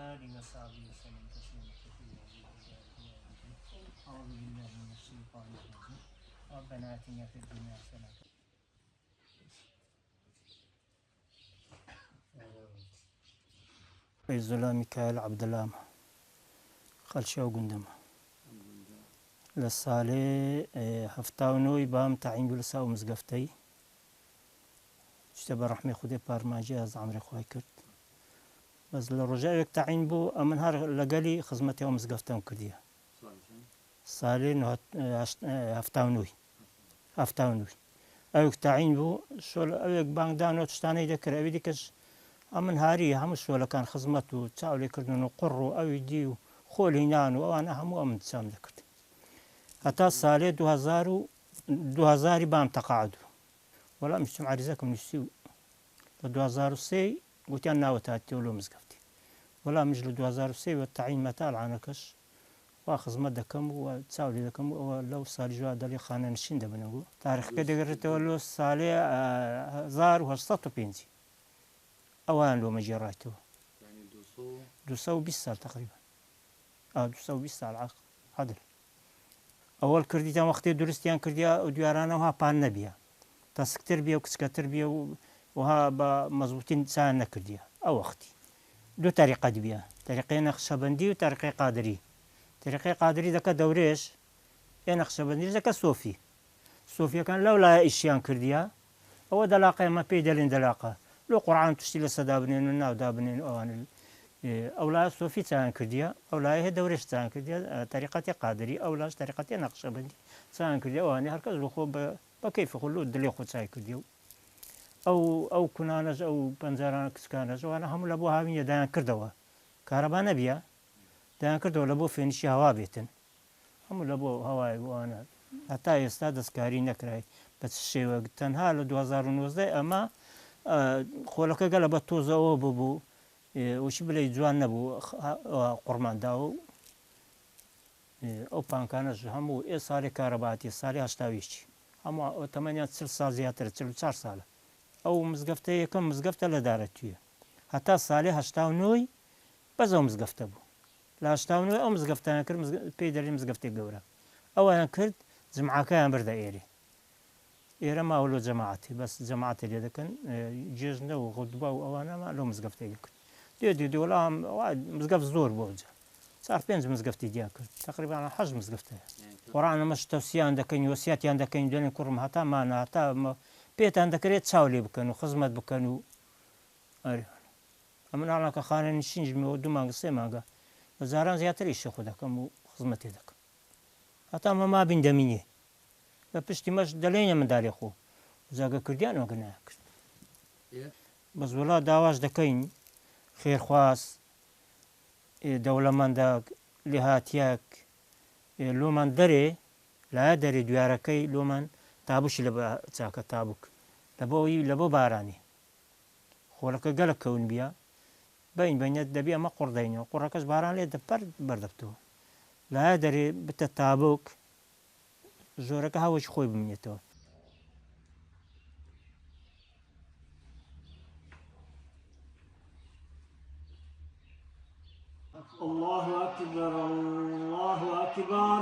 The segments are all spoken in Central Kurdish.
آله وصحبه وسلم تسليما كثيرا. أعوذ بالله من الشيطان الرجيم. ربنا آتنا في الدنيا حسنة. فيز الله ميكائيل عبد الله خلشة وقندمة للصالي هفتاونوي بام تعين بلسا ومزقفتي اشتبه رحمي خودي بارماجي از عمري خواي كرت بس للرجاء يك تعين بو امنهار لقالي خزمتي ومزقفتهم كردية صالي انه هفتاونوي اوك تعين بو شول اوك بانك دانو تشتاني ذكر ابي ديكش امن هاري هم شول كان خزمته تساولي كردنو قرو او يديو خولي نانو وانا هم امن تسام ذكرت حتى صالي 2000 بام تقاعدوا ولا مش معرزكم نسيو ل 2003 قلت انا وتاتي ولو مزقفتي ولا مش ل 2003 والتعيين متال عنكش واخذ مدة كم وتساولي ذكم ولو صار جوا دلي خانة نشين دبنقو تاريخ كده قررت ولو صالي زار وهشطته بينزي اوان لو مجراته يعني 220 سال تقريبا 220 سال عدل اول كرديتان وقتی درستیان کردیا و دیارانەوە پان نەبیە تەسکتر بێ و کچکەتر بێ وها بە مەزبوطین چیان نەکردیە ئەو وەختی دوو تەریقەت بێ تەریقەی نەخشەبەندی و تەریقەی قادری تەریقەی قادری دەکە دەورێش ئێ نەخشەبەندی دەکە سۆفیەکان لەو لایە ئیشیان کردیە ئەوە دەلاقە ئێمە پێی دەڵێن دەلاقە لۆ قورعان توشتی لە سەدا بنێن و ناودا بنێن ئەوان أولا صوفي تان كرديا أولا هي دورش تان كرديا طريقة قادري أولا طريقة نقشبندي تان كرديا وأنا هركز لخو بكيف خلو دلي خو تاي كرديا أو كنانج أو بنزاران كسكانج وأنا هم لبو هامية دان كردوا كهرباء نبيا دان كردوا لبو فينشي هوا بيتن هم لبو هواي وأنا حتى يستاد سكاري نكراي بس الشيء وقت تنها ل 2019 أما خولك قلبت توزا أو ببو وش بلي جوان نبو قرمان داو او بانكانش همو صاري كهرباتي صاري هشتاويشي همو 8 سال زياتر 4 سال او مزقفته كم مزقفته لدارتيه حتى صالي هشتاونوي بزو مزقفته بو لا هشتاونوي او مزقفته كر بيدري مزقفته قورا او انا كرد جمعة كان بردا ايرا ما ولو جماعتي بس جماعتي اللي ذكن جيزنا وغضبا وانا ما لو مزقفته كرد دي ولا مزقف زور بوجه صار بينز مزقفتي دياك تقريبا على حج مزقفته ورانا مش توصيه عندك وصياتي عندك دون كرم حتى ما انا حتى بيت عندك ريت تساولي بكنو خزمت بكنو اري امن على خانه نشينج مودو ما قصي ماغا وزاران زياتر ايش خدك كم خزمتي دك حتى ما بين دميني بشتي مش دلينا من داري خو زاغا كرديان وقناك بس ولا داواش دكين خير خواس دولة من داك لهاتياك لومان دري لا دري دواركي لومان تابوش لبا تاكا تابوك لبو باراني خولك قلق كون بيا بين دبيا ما قردينو قركش باران لي دبر بردبتو لا دري بتتابوك زورك هاوش خوي بمنيتو الله أكبر الله أكبر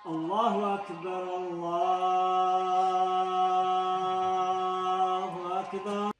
الله أكبر الله أكبر